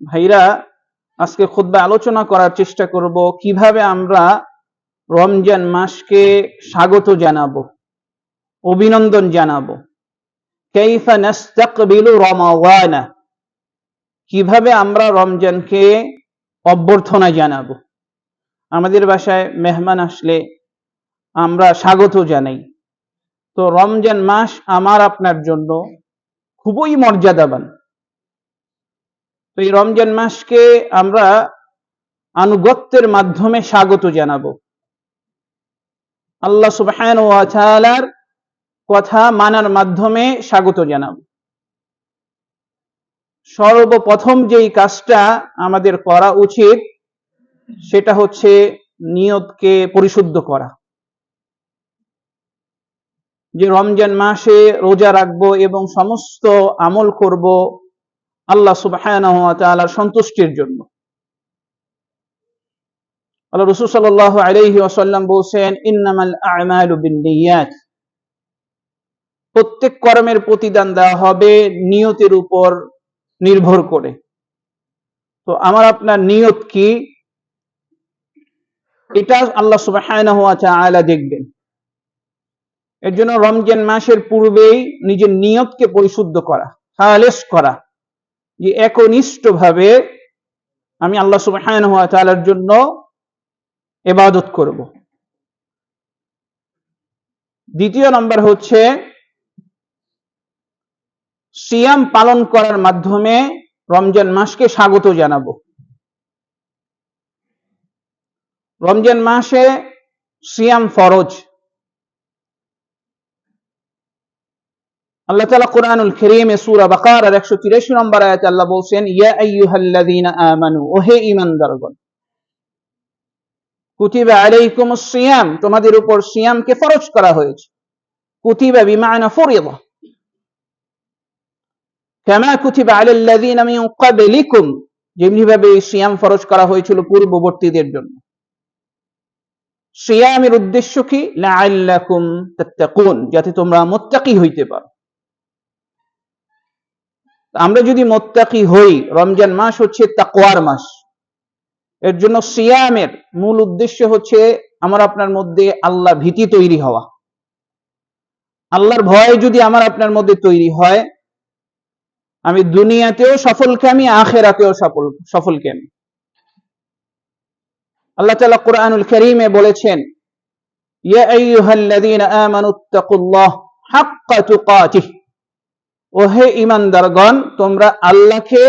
ভাইরা, আজকে খুতবায় আলোচনা করার চেষ্টা করব কিভাবে আমরা রমজান মাসকে স্বাগত জানাবো, অভিনন্দন জানাবো। কাইফা নাস্তাকবিলু রমাদানা, কিভাবে আমরা রমজানকে অভ্যর্থনা জানাবো। আমাদের বাসায় মেহমান আসলে আমরা স্বাগত জানাই। তো রমজান মাস আমার আপনার জন্য খুবই মর্যাদাবান। তো এই রমজান মাসকে আমরা আনুগত্যের মাধ্যমে স্বাগত জানাবো, আল্লাহ সুবহানাহু ওয়া তাআলার কথা মানার মাধ্যমে স্বাগত জানাবো। সর্বপ্রথম যেই কাজটা আমাদের করা উচিত সেটা হচ্ছে নিয়তকে পরিশুদ্ধ করা। যে রমজান মাসে রোজা রাখবো এবং সমস্ত আমল করব আল্লাহ সুবহানাহু ওয়া তাআলার সন্তুষ্টির জন্য। আল্লাহ রাসূল সাল্লাল্লাহু আলাইহি ওয়াসাল্লাম বলেছেন, ইন্নামাল আ'মালু বিন্নিয়াত, প্রত্যেক কর্মের প্রতিদান দেওয়া হবে নিয়তের উপর নির্ভর করে। তো আমার আপনার নিয়ত কি, এটা আল্লাহ সুবহানাহু ওয়া তাআলা দেখবেন। এর জন্য রমজান মাসের পূর্বেই নিজের নিয়তকে পরিশুদ্ধ করা, খালেস করা, যে একনিষ্ঠভাবে আমি আল্লাহ সুবহানাহু ওয়া তাআলার জন্য ইবাদত করব। দ্বিতীয় নম্বর হচ্ছে সিয়াম পালন করার মাধ্যমে রমজান মাসকে স্বাগত জানাবো। রমজান মাসে সিয়াম ফরজ। আল্লাহ তাআলা কুরআনুল কারীমে সূরা বাকারার 183 নম্বর আয়াতে আল্লাহ বলেন, ইয়া আইয়ুহাল্লাযীনা আমানু, ওহে ঈমানদারগণ, কুতিবা আলাইকুমুস সিয়াম, তোমাদের উপর সিয়ামকে ফরজ করা হয়েছে। কুতিবা বিমানা ফুরিদা, কামা কুতিবা আলাল্লাযীনা মিন ক্বাবলিকুম, যেমনিভাবে সিয়াম ফরজ করা হয়েছিল পূর্ববর্তীদের জন্য। সিয়ামের উদ্দেশ্য কি? লাআল্লাকুম তাত্তাকুন, যাতে তোমরা মুত্তাকি হইতে পারো। আমরা যদি মুত্তাকি হই, রমজান মাস হচ্ছে তাকওয়ার মাস। এর জন্য সিয়ামের মূল উদ্দেশ্য হচ্ছে আমার আপনার মধ্যে আল্লাহ ভীতি তৈরি হওয়া। আল্লাহর ভয় যদি আমার আপনার মধ্যে তৈরি হয়, আমি দুনিয়াতেও সফলকামী, আখিরাতেও সফলকামী। আল্লাহ তাআলা কুরআনুল কারীমে বলেছেন, ইয়া আইয়ুহাল্লাযীনা আমানুত্তাকুল্লাহ হাক্কা তুকাতিহ, ওহে ঈমানদারগণ, তোমরা আল্লাহকে